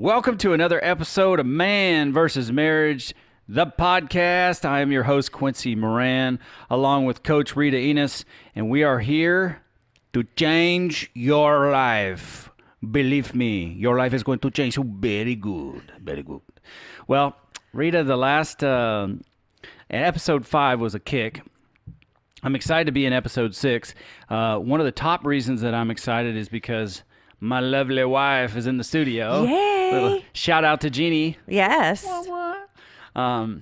Welcome to another episode of Man vs. Marriage, the podcast. I am your host, Quincy Moran, along with Coach Rita Enos, and we are here to change your life. Believe me, your life is going to change very good, very good. Well, Rita, the last episode 5 was a kick. I'm excited to be in episode 6. One of the top reasons that I'm excited is because my lovely wife is in the studio. Yay! Little shout out to Jeannie. Yes. You're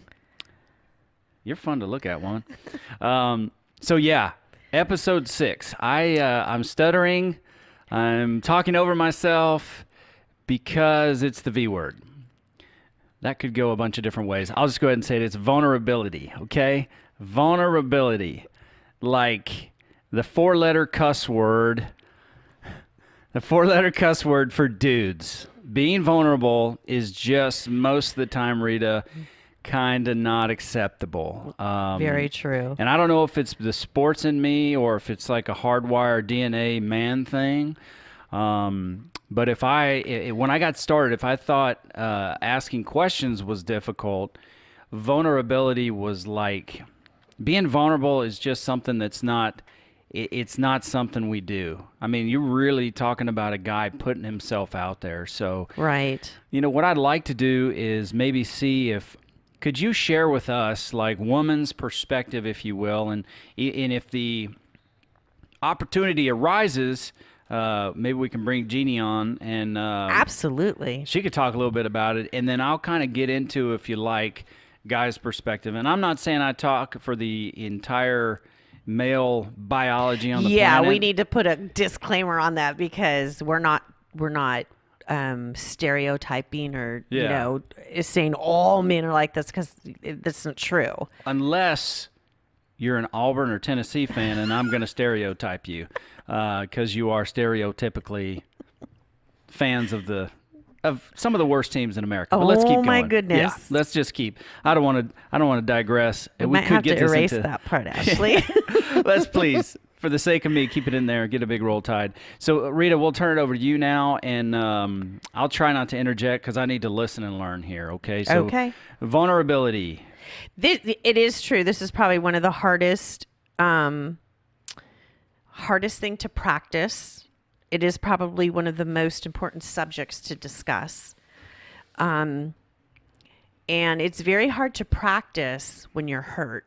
fun to look at, woman. So yeah, episode 6. I'm stuttering. I'm talking over myself because it's the V word. That could go a bunch of different ways. I'll just go ahead and say it. It's vulnerability, okay? Vulnerability. Like the 4-letter cuss word. The 4-letter cuss word for dudes. Being vulnerable is just most of the time, Rita, kind of not acceptable. Very true. And I don't know if it's the sports in me or if it's like a hardwired DNA man thing. But when I got started, if I thought asking questions was difficult, vulnerability was like, being vulnerable is just something that's not, it's not something we do. I mean, you're really talking about a guy putting himself out there. So, right. You know, what I'd like to do is maybe see could you share with us like woman's perspective, if you will, and if the opportunity arises, maybe we can bring Jeannie on and absolutely, she could talk a little bit about it, and then I'll kind of get into, if you like, guy's perspective. And I'm not saying I talk for the entire male biology on the planet. Yeah, we need to put a disclaimer on that because we're not stereotyping or you know, saying all men are like this, because that's not true. Unless you're an Auburn or Tennessee fan, and I'm going to stereotype you because you are stereotypically fans of some of the worst teams in America. But let's keep going. Oh my goodness! Yeah, let's just keep. I don't want to digress. We might have to erase that part, Ashley. Let's please, for the sake of me, keep it in there and get a big Roll Tide. So, Rita, we'll turn it over to you now, and I'll try not to interject because I need to listen and learn here. Okay. So, okay. Vulnerability. It is true. This is probably one of the hardest thing to practice. It is probably one of the most important subjects to discuss. And it's very hard to practice when you're hurt,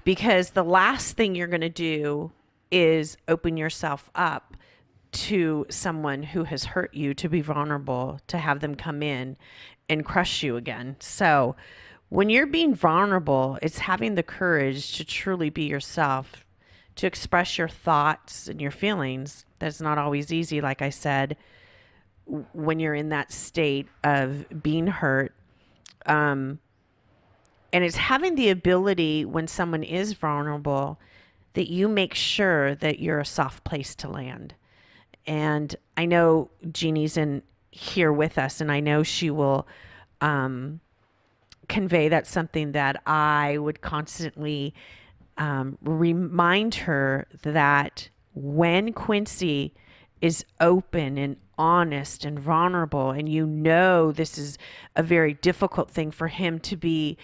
because the last thing you're going to do is open yourself up to someone who has hurt you, to be vulnerable, to have them come in and crush you again. So when you're being vulnerable, it's having the courage to truly be yourself, to express your thoughts and your feelings. That's not always easy, like I said, when you're in that state of being hurt. And it's having the ability, when someone is vulnerable, that you make sure that you're a soft place to land. And I know Jeannie's in here with us, and I know she will convey that's something that I would constantly remind her, that when Quincy is open and honest and vulnerable, and you know this is a very difficult thing for him to be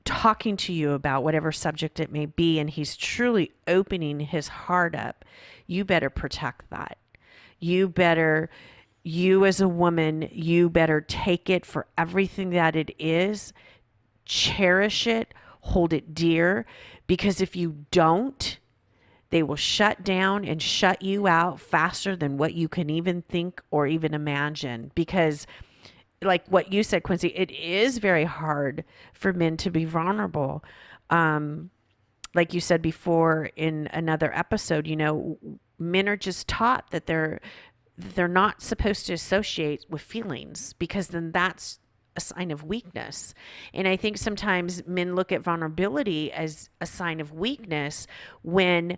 talking to you about, whatever subject it may be, and he's truly opening his heart up, you better protect that. You as a woman, you better take it for everything that it is, cherish it, hold it dear, because if you don't, they will shut down and shut you out faster than what you can even think or even imagine. Because like what you said, Quincy, it is very hard for men to be vulnerable. Like you said before in another episode, you know, men are just taught that they're not supposed to associate with feelings, because then that's a sign of weakness. And I think sometimes men look at vulnerability as a sign of weakness, when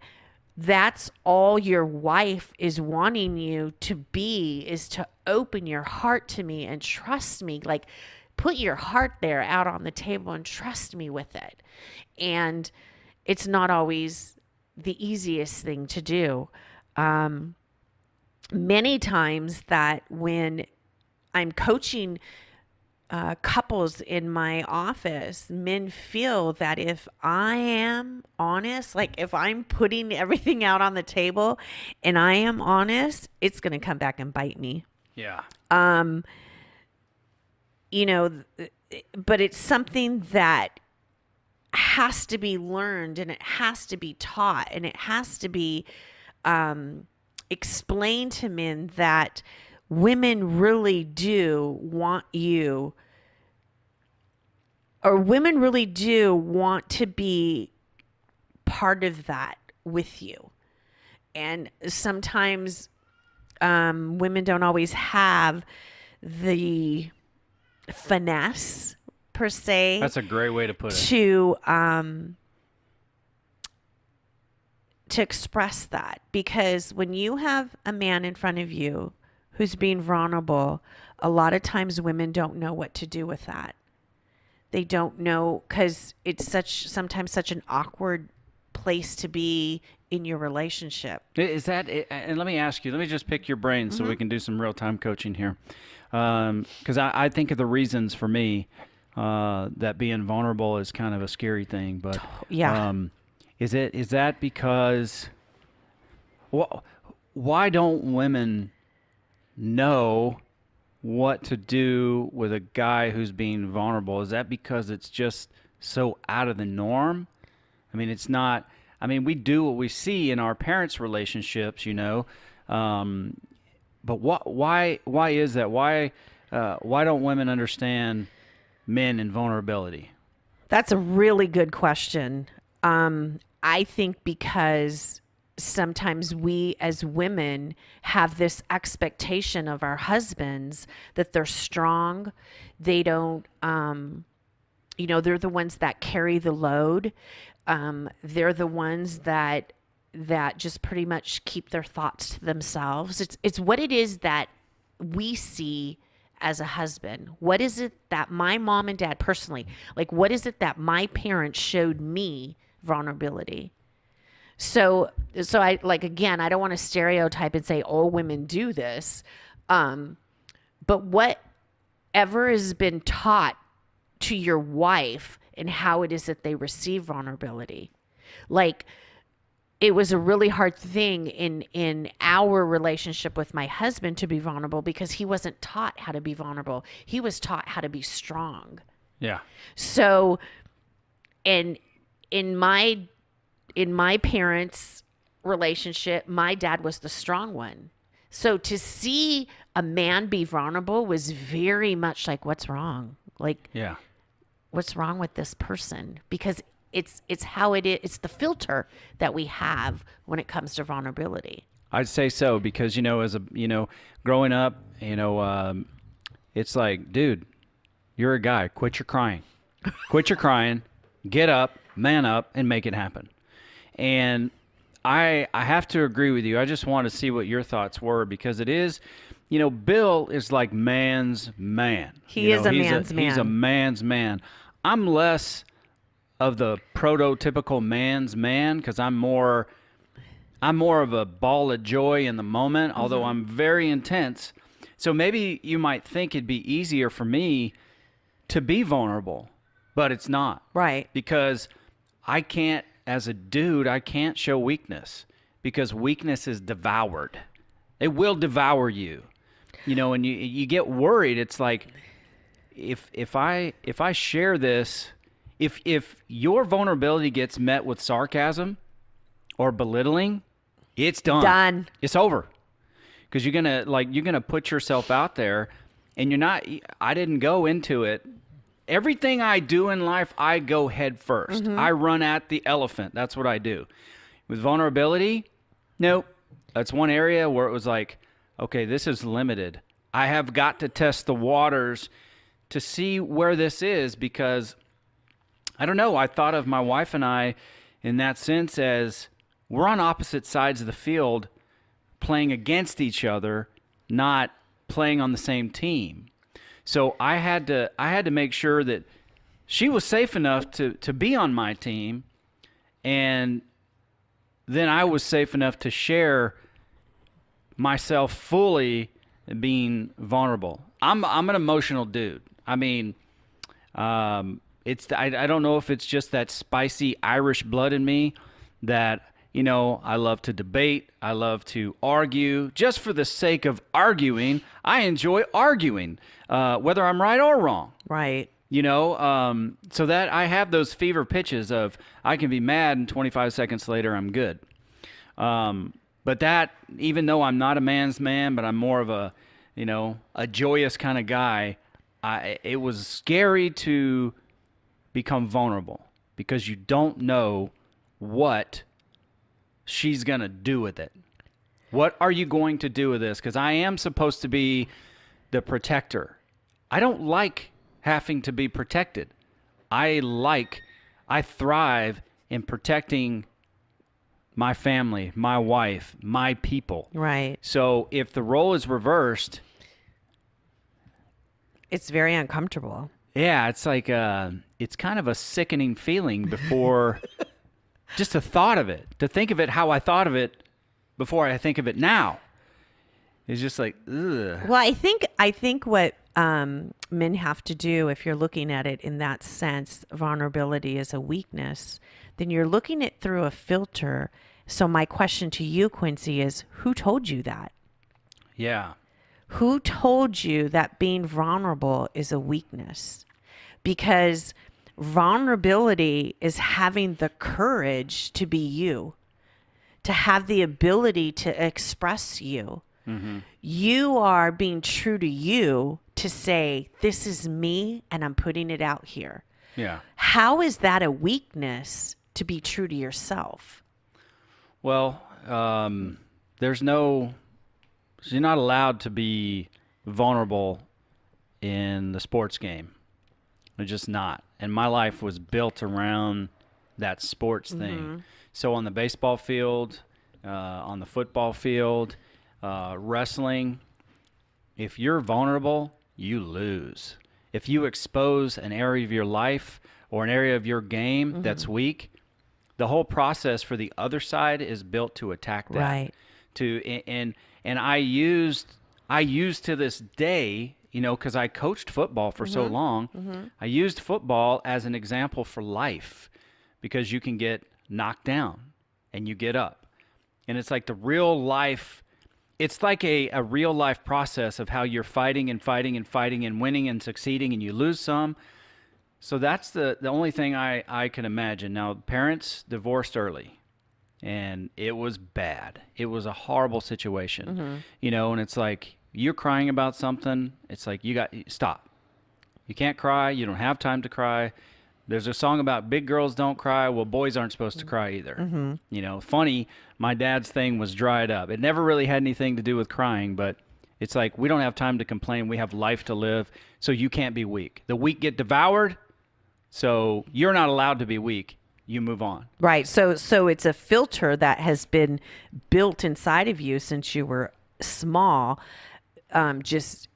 that's all your wife is wanting you to be, is to open your heart to me and trust me. Like, put your heart there out on the table and trust me with it. And it's not always the easiest thing to do. Many times that when I'm coaching couples in my office, men feel that if I am honest, like if I'm putting everything out on the table and I am honest, it's going to come back and bite me. Yeah. You know, but it's something that has to be learned, and it has to be taught, and it has to be explained to men that women really do want you, or women really do want to be part of that with you. And sometimes women don't always have the finesse, per se. That's a great way to put it. To express that, because when you have a man in front of you who's being vulnerable, a lot of times women don't know what to do with that. They don't know, because it's sometimes such an awkward place to be in your relationship. Is that, and let me ask you, let me just pick your brain so we can do some real-time coaching here. Because I think of the reasons for me that being vulnerable is kind of a scary thing. But yeah. Is that because, why don't women know what to do with a guy who's being vulnerable? Is that because it's just so out of the norm? I mean, it's not. I mean, we do what we see in our parents' relationships, you know. But why is that? Why don't women understand men and vulnerability? That's a really good question. I think because sometimes we as women have this expectation of our husbands that they're strong. They don't, they're the ones that carry the load. They're the ones that just pretty much keep their thoughts to themselves. It's what it is that we see as a husband. What is it that my mom and dad personally, like what is it that my parents showed me vulnerability? So I, like, again, I don't want to stereotype and say all women do this. But whatever has been taught to your wife and how it is that they receive vulnerability. Like, it was a really hard thing in our relationship with my husband to be vulnerable because he wasn't taught how to be vulnerable. He was taught how to be strong. Yeah. So, and in my parents' relationship, my dad was the strong one. So to see a man be vulnerable was very much like, what's wrong? Like, yeah, what's wrong with this person? Because it's how it is. It's the filter that we have when it comes to vulnerability. I'd say so because, growing up, it's like, dude, you're a guy. Quit your crying. Quit your crying. Get up, man up, and make it happen. And I have to agree with you. I just want to see what your thoughts were because it is, Bill is like man's man. He is a man's man. He's a man's man. I'm less of the prototypical man's man because I'm more of a ball of joy in the moment, although I'm very intense. So maybe you might think it'd be easier for me to be vulnerable, but it's not. Right. Because I can't, as a dude, I can't show weakness because weakness is devoured. It will devour you. And you get worried. It's like if I share this, if your vulnerability gets met with sarcasm or belittling, it's done. Done. It's over. Because you're gonna put yourself out there, and I didn't go into it. Everything I do in life, I go head first. I run at the elephant. That's what I do. With vulnerability, nope. That's one area where it was like, okay, this is limited. I have got to test the waters to see where this is because, I don't know, I thought of my wife and I in that sense as we're on opposite sides of the field playing against each other, not playing on the same team. So I had to make sure that she was safe enough to be on my team, and then I was safe enough to share myself fully being vulnerable. I'm an emotional dude. I mean, I don't know if it's just that spicy Irish blood in me that, I love to debate. I love to argue. Just for the sake of arguing, I enjoy arguing, whether I'm right or wrong. Right. So that I have those fever pitches of I can be mad and 25 seconds later I'm good. But that, even though I'm not a man's man, but I'm more of a joyous kind of guy, it was scary to become vulnerable because you don't know what she's going to do with it. What are you going to do with this? Because I am supposed to be the protector. I don't like having to be protected. I thrive in protecting my family, my wife, my people. Right. So if the role is reversed, it's very uncomfortable. Yeah, it's like it's kind of a sickening feeling before just the thought of it. To think of it how I thought of it before I think of it now is just like, ugh. Well, I think what men have to do, if you're looking at it in that sense, vulnerability is a weakness, then you're looking at it through a filter. So my question to you, Quincy, is who told you that? Yeah. Who told you that being vulnerable is a weakness? Because vulnerability is having the courage to be you, to have the ability to express you. Mm-hmm. You are being true to you to say, this is me and I'm putting it out here. Yeah. How is that a weakness to be true to yourself? Well, you're not allowed to be vulnerable in the sports game. They're just not. And my life was built around that sports thing. Mm-hmm. So on the baseball field, on the football field, wrestling, if you're vulnerable, you lose. If you expose an area of your life or an area of your game mm-hmm. that's weak, the whole process for the other side is built to attack that. Right. And I used to this day, because I coached football for mm-hmm. so long, mm-hmm. I used football as an example for life because you can get knocked down and you get up. And it's like it's like a real life process of how you're fighting and fighting and fighting and winning and succeeding and you lose some. So that's the only thing I can imagine. Now, parents divorced early. And it was bad. It was a horrible situation, mm-hmm. And it's like you're crying about something. It's like stop. You can't cry. You don't have time to cry. There's a song about big girls don't cry. Well, boys aren't supposed to cry either. Mm-hmm. Funny, my dad's thing was dried up. It never really had anything to do with crying, but it's like we don't have time to complain. We have life to live, so you can't be weak. The weak get devoured, so you're not allowed to be weak. You move on. Right. So it's a filter that has been built inside of you since you were small. Just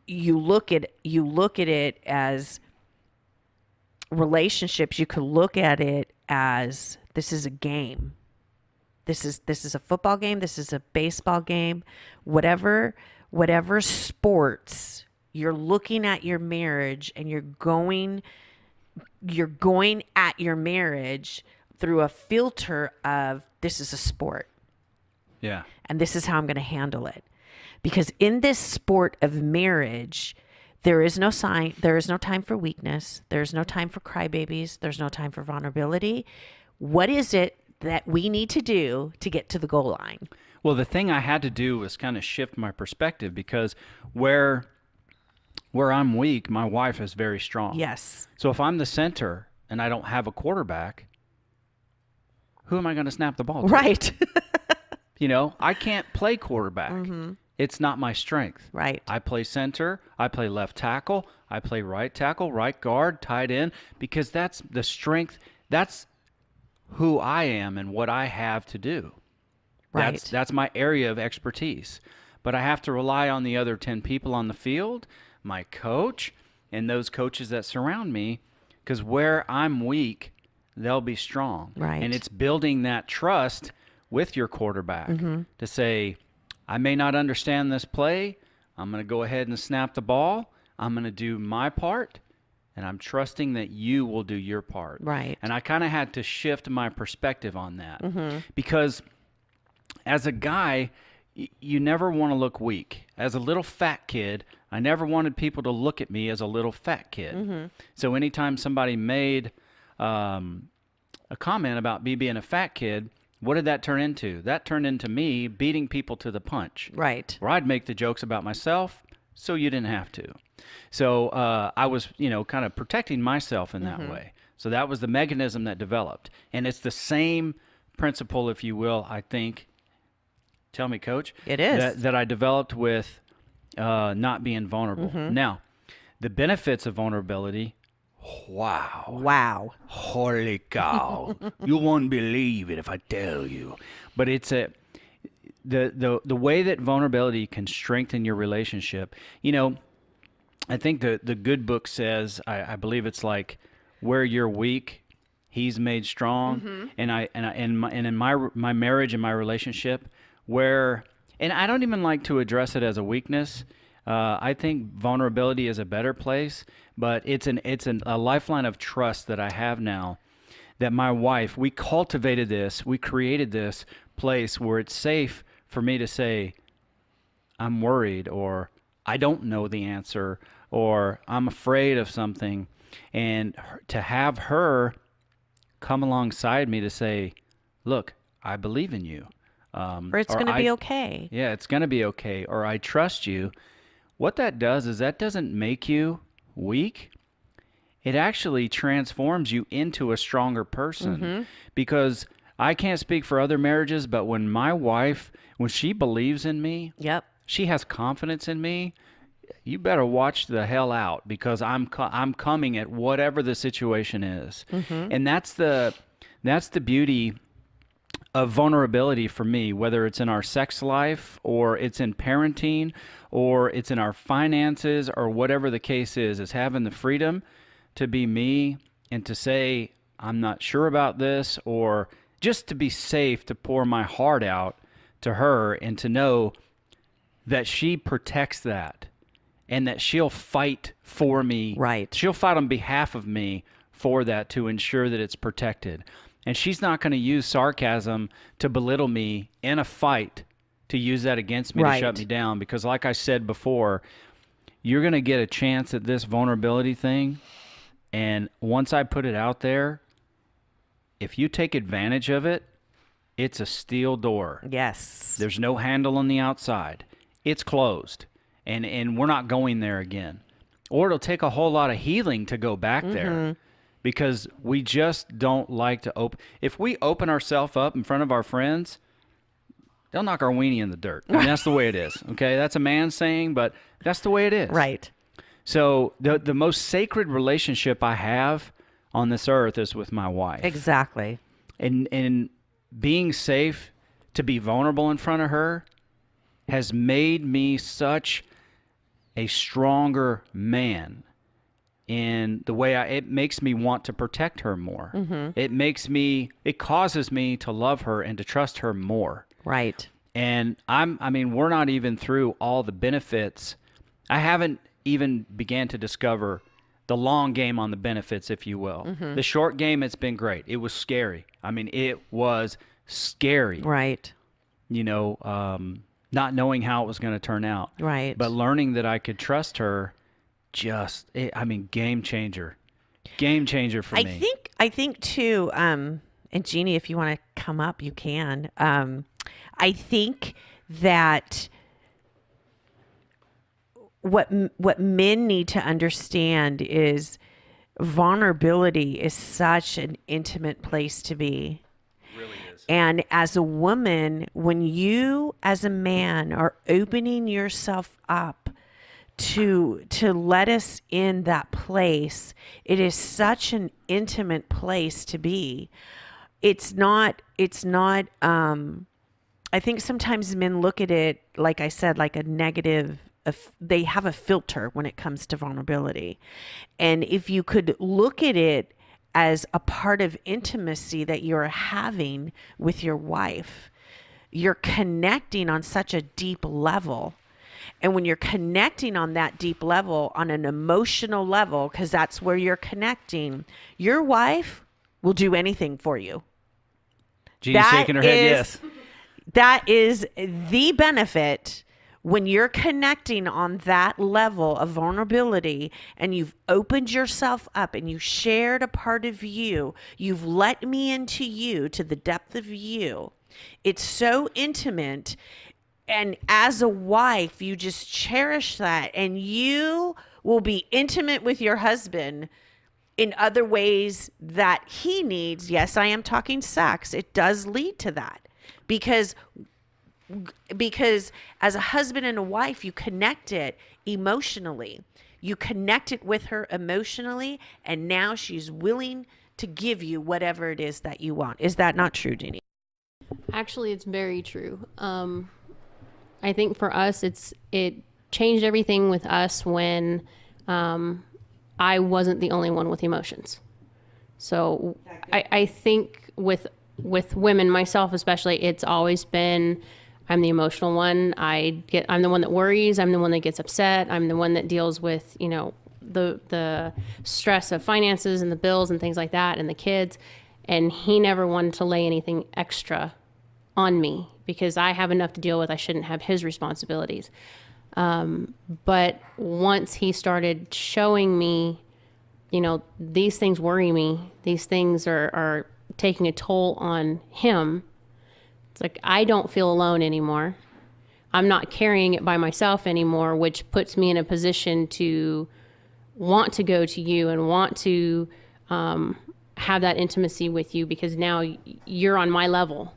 you look at it as relationships. You could look at it as this is a game. This is a football game. This is a baseball game. Whatever sports you're looking at your marriage and you're going at your marriage through a filter of this is a sport. Yeah. And this is how I'm going to handle it. Because in this sport of marriage, there is no time for weakness. There's no time for crybabies. There's no time for vulnerability. What is it that we need to do to get to the goal line? Well, the thing I had to do was kind of shift my perspective because where I'm weak, my wife is very strong. Yes. So if I'm the center and I don't have a quarterback, who am I going to snap the ball to? Right. I can't play quarterback. Mm-hmm. It's not my strength. Right. I play center. I play left tackle. I play right tackle, right guard, tight end, because that's the strength. That's who I am and what I have to do. Right. That's my area of expertise. But I have to rely on the other 10 people on the field, my coach, and those coaches that surround me, because where I'm weak, they'll be strong. Right. And it's building that trust with your quarterback to say, I may not understand this play. I'm going to go ahead and snap the ball. I'm going to do my part, and I'm trusting that you will do your part. Right. And I kind of had to shift my perspective on that because as a guy, you never want to look weak. As a little fat kid, I never wanted people to look at me as a little fat kid. So anytime somebody made a comment about me being a fat kid, what did that turn into? That turned into me beating people to the punch. Right. Where I'd make the jokes about myself so you didn't have to. So I was, kind of protecting myself in that way. So that was the mechanism that developed. And it's the same principle, if you will, I think. Tell me, Coach. It is. That I developed with not being vulnerable. Now, the benefits of vulnerability, wow. Holy cow. You won't believe it if I tell you. But it's the way that vulnerability can strengthen your relationship. I think the good book says, I believe it's like, where you're weak, he's made strong. And in my marriage and my relationship, and I don't even like to address it as a weakness. I think vulnerability is a better place, but it's a lifeline of trust that I have now. That my wife, we cultivated this, we created this place where it's safe for me to say, I'm worried, or I don't know the answer, or I'm afraid of something. And to have her come alongside me to say, look, I believe in you. Or it's going to be okay. Yeah, it's going to be okay. Or I trust you. What that does is that doesn't make you weak. It actually transforms you into a stronger person. Because I can't speak for other marriages, but when my wife, when she believes in me, she has confidence in me, you better watch the hell out, because I'm coming at whatever the situation is. And that's the beauty of vulnerability for me, whether it's in our sex life, or it's in parenting, or it's in our finances, or whatever the case is having the freedom to be me and to say, I'm not sure about this, or just to be safe to pour my heart out to her and to know that she protects that and that she'll fight for me. Right. She'll fight on behalf of me for that, to ensure that it's protected. And she's not going to use sarcasm to belittle me in a fight, to use that against me, to shut me down. Because like I said before, you're going to get a chance at this vulnerability thing. And once I put it out there, if you take advantage of it, it's a steel door. Yes. There's no handle on the outside. It's closed. And we're not going there again. Or it'll take a whole lot of healing to go back there. Because we just don't like to open. If we open ourselves up in front of our friends, they'll knock our weenie in the dirt. I mean, that's the way it is. Okay, that's a man saying, but that's the way it is. Right. So the most sacred relationship I have on this earth is with my wife. Exactly. And being safe to be vulnerable in front of her has made me such a stronger man. In the way it makes me want to protect her more. It causes me to love her and to trust her more. Right. And we're not even through all the benefits. I haven't even began to discover the long game on the benefits, if you will. The short game, it's been great. It was scary. It was scary. Right. Not knowing how it was going to turn out. Right. But learning that I could trust her, game changer for me. I think too, and Jeannie, if you want to come up, you can. I think that what men need to understand is vulnerability is such an intimate place to be. It really is. And as a woman, when you as a man are opening yourself up to let us in that place, it is such an intimate place to be. It's not I think sometimes men look at it, like I said, like a negative, they have a filter when it comes to vulnerability. And if you could look at it as a part of intimacy that you're having with your wife, you're connecting on such a deep level And when you're connecting on that deep level, on an emotional level, because that's where you're connecting, your wife will do anything for you. Jeannie's shaking her head, yes. That is the benefit when you're connecting on that level of vulnerability and you've opened yourself up and you shared a part of you. You've let me into you, to the depth of you. It's so intimate. And as a wife, you just cherish that, and you will be intimate with your husband in other ways that he needs. Yes, I am talking sex. It does lead to that because as a husband and a wife, you connect it emotionally. You connect it with her emotionally, and now she's willing to give you whatever it is that you want. Is that not true, Jeannie? Actually, it's very true. I think for us, it changed everything with us when I wasn't the only one with emotions. So I think with women, myself especially, it's always been, I'm the emotional one. I'm the one that worries. I'm the one that gets upset. I'm the one that deals with, the stress of finances and the bills and things like that and the kids. And he never wanted to lay anything extra on me because I have enough to deal with. I shouldn't have his responsibilities. But once he started showing me, these things worry me, these things are taking a toll on him, it's like, I don't feel alone anymore. I'm not carrying it by myself anymore, which puts me in a position to want to go to you and want to have that intimacy with you because now you're on my level.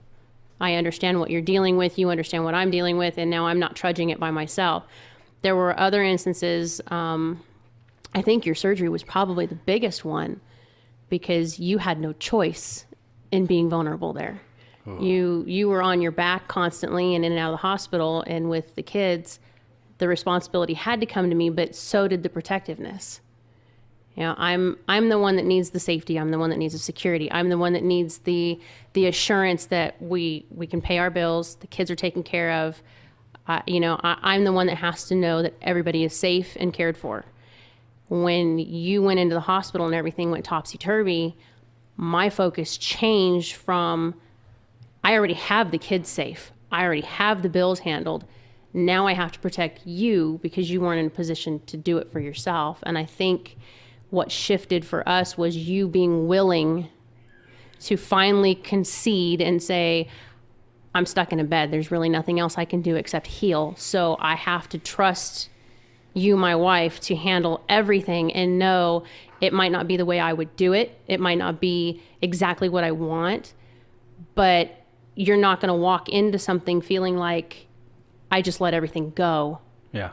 I understand what you're dealing with. You understand what I'm dealing with. And now I'm not trudging it by myself. There were other instances. I think your surgery was probably the biggest one because you had no choice in being vulnerable there. Oh. You were on your back constantly and in and out of the hospital. And with the kids, the responsibility had to come to me, but so did the protectiveness. I'm the one that needs the safety. I'm the one that needs the security. I'm the one that needs the assurance that we can pay our bills. The kids are taken care of. I'm the one that has to know that everybody is safe and cared for. When you went into the hospital and everything went topsy-turvy, my focus changed from, I already have the kids safe. I already have the bills handled. Now I have to protect you because you weren't in a position to do it for yourself. And I think what shifted for us was you being willing to finally concede and say, I'm stuck in a bed. There's really nothing else I can do except heal. So I have to trust you, my wife, to handle everything and know it might not be the way I would do it. It might not be exactly what I want, but you're not going to walk into something feeling like I just let everything go. Yeah.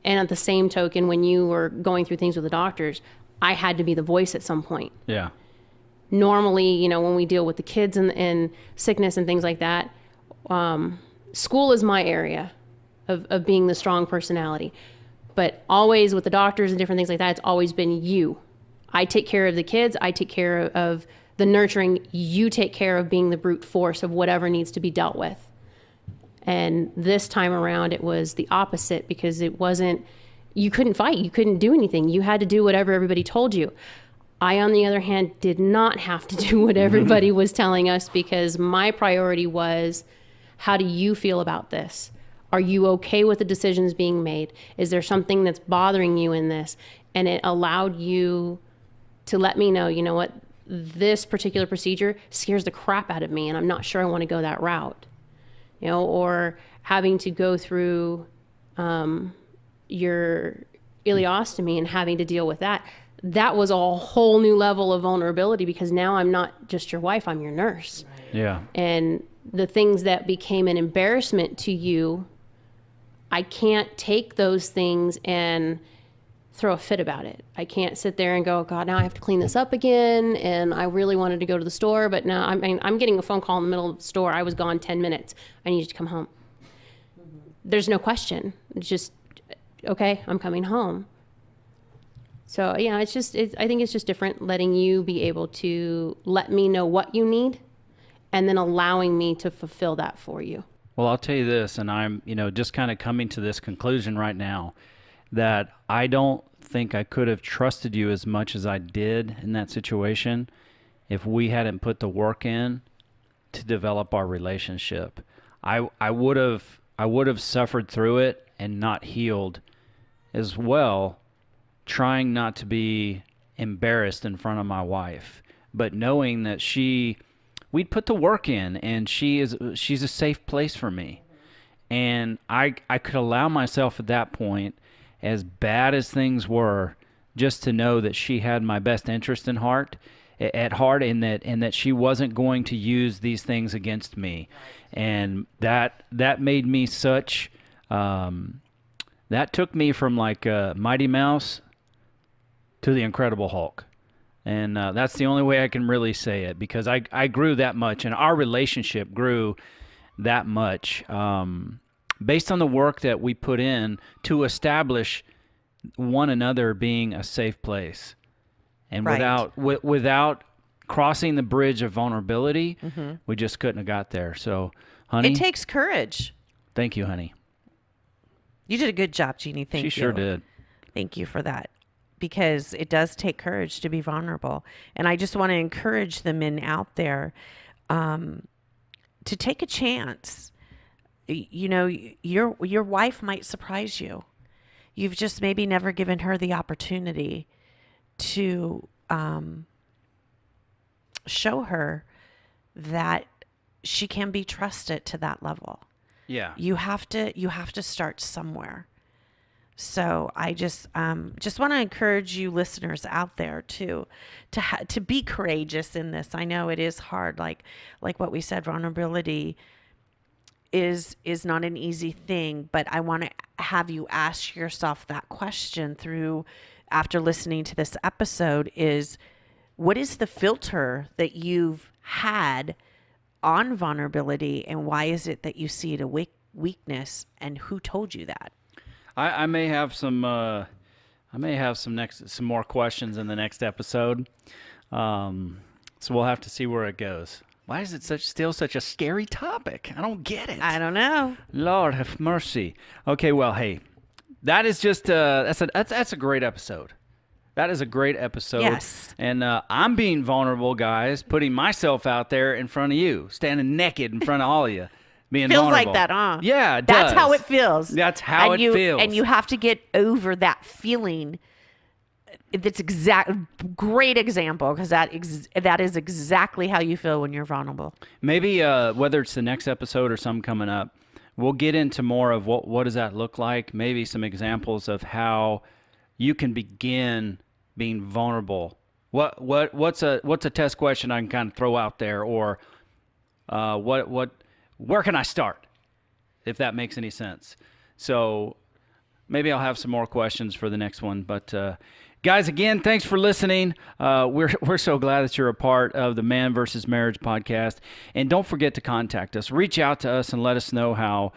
And at the same token, when you were going through things with the doctors, I had to be the voice at some point. Yeah. Normally, when we deal with the kids and sickness and things like that, school is my area of being the strong personality. But always with the doctors and different things like that, it's always been you. I take care of the kids. I take care of the nurturing. You take care of being the brute force of whatever needs to be dealt with. And this time around, it was the opposite because it wasn't, you couldn't fight. You couldn't do anything. You had to do whatever everybody told you. I, on the other hand, did not have to do what everybody was telling us because my priority was, how do you feel about this? Are you okay with the decisions being made? Is there something that's bothering you in this? And it allowed you to let me know, what, this particular procedure scares the crap out of me and I'm not sure I want to go that route. Or having to go through your ileostomy and having to deal with that. That was a whole new level of vulnerability because now I'm not just your wife, I'm your nurse. Yeah. And the things that became an embarrassment to you, I can't take those things and throw a fit about it. I can't sit there and go, God, now I have to clean this up again. And I really wanted to go to the store, but now I'm getting a phone call in the middle of the store. I was gone 10 minutes. I need you to come home. Mm-hmm. There's no question. It's just, okay, I'm coming home. So, I think it's just different letting you be able to let me know what you need and then allowing me to fulfill that for you. Well, I'll tell you this, and I'm, just kind of coming to this conclusion right now, that I don't think I could have trusted you as much as I did in that situation if we hadn't put the work in to develop our relationship. I would have suffered through it and not healed as well, trying not to be embarrassed in front of my wife, but knowing that we'd put the work in, and she's a safe place for me. And I could allow myself at that point, as bad as things were, just to know that she had my best interest at heart, and that she wasn't going to use these things against me. And that made me such that took me from like Mighty Mouse to the Incredible Hulk. And that's the only way I can really say it, because I grew that much, and our relationship grew that much based on the work that we put in to establish one another being a safe place. And Right. without crossing the bridge of vulnerability, we just couldn't have got there. So, honey, It takes courage. thank you, honey. You did a good job, Jeannie. Thank you. She sure did. Thank you for that. Because it does take courage to be vulnerable. And I just want to encourage the men out there to take a chance. Your wife might surprise you. You've just maybe never given her the opportunity to show her that she can be trusted to that level. Yeah. You have to start somewhere. So I just want to encourage you listeners out there to be courageous in this. I know it is hard, like what we said, vulnerability is not an easy thing, but I want to have you ask yourself that question after listening to this episode is, what is the filter that you've had on vulnerability, and why is it that you see it a weakness, and who told you that? I may have some some more questions in the next episode. So we'll have to see where it goes. Why is it still such a scary topic? I don't get it. I don't know. Lord have mercy. Okay, well, hey, that is just that's a great episode. That is a great episode. Yes. And I'm being vulnerable, guys, putting myself out there in front of you, standing naked in front of all of you. Being Feels vulnerable. like that, huh? Yeah, it That's does. how it feels. That's how it feels. And you have to get over that feeling. That's great example, because that is exactly how you feel when you're vulnerable. Maybe whether it's the next episode or some coming up, we'll get into more of what does that look like. Maybe some examples of how you can begin being vulnerable. What's a test question I can kind of throw out there, or where can I start, if that makes any sense? So maybe I'll have some more questions for the next one. But guys, again, thanks for listening. We're so glad that you're a part of the Man vs. Marriage podcast. And don't forget to contact us. Reach out to us and let us know how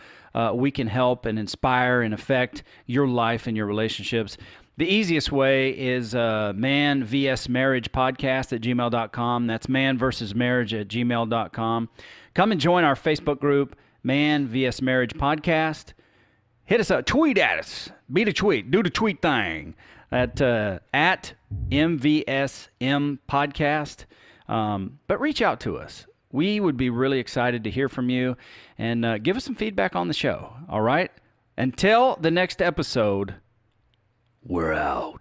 we can help and inspire and affect your life and your relationships. The easiest way is ManvsMarriagePodcast at gmail.com. That's manvsmarriage@gmail.com. Come and join our Facebook group, Man vs. Marriage Podcast. Hit us up. Tweet at us. Be the tweet. Do the tweet thing at MVSM Podcast. But reach out to us. We would be really excited to hear from you, and give us some feedback on the show. All right? Until the next episode, we're out.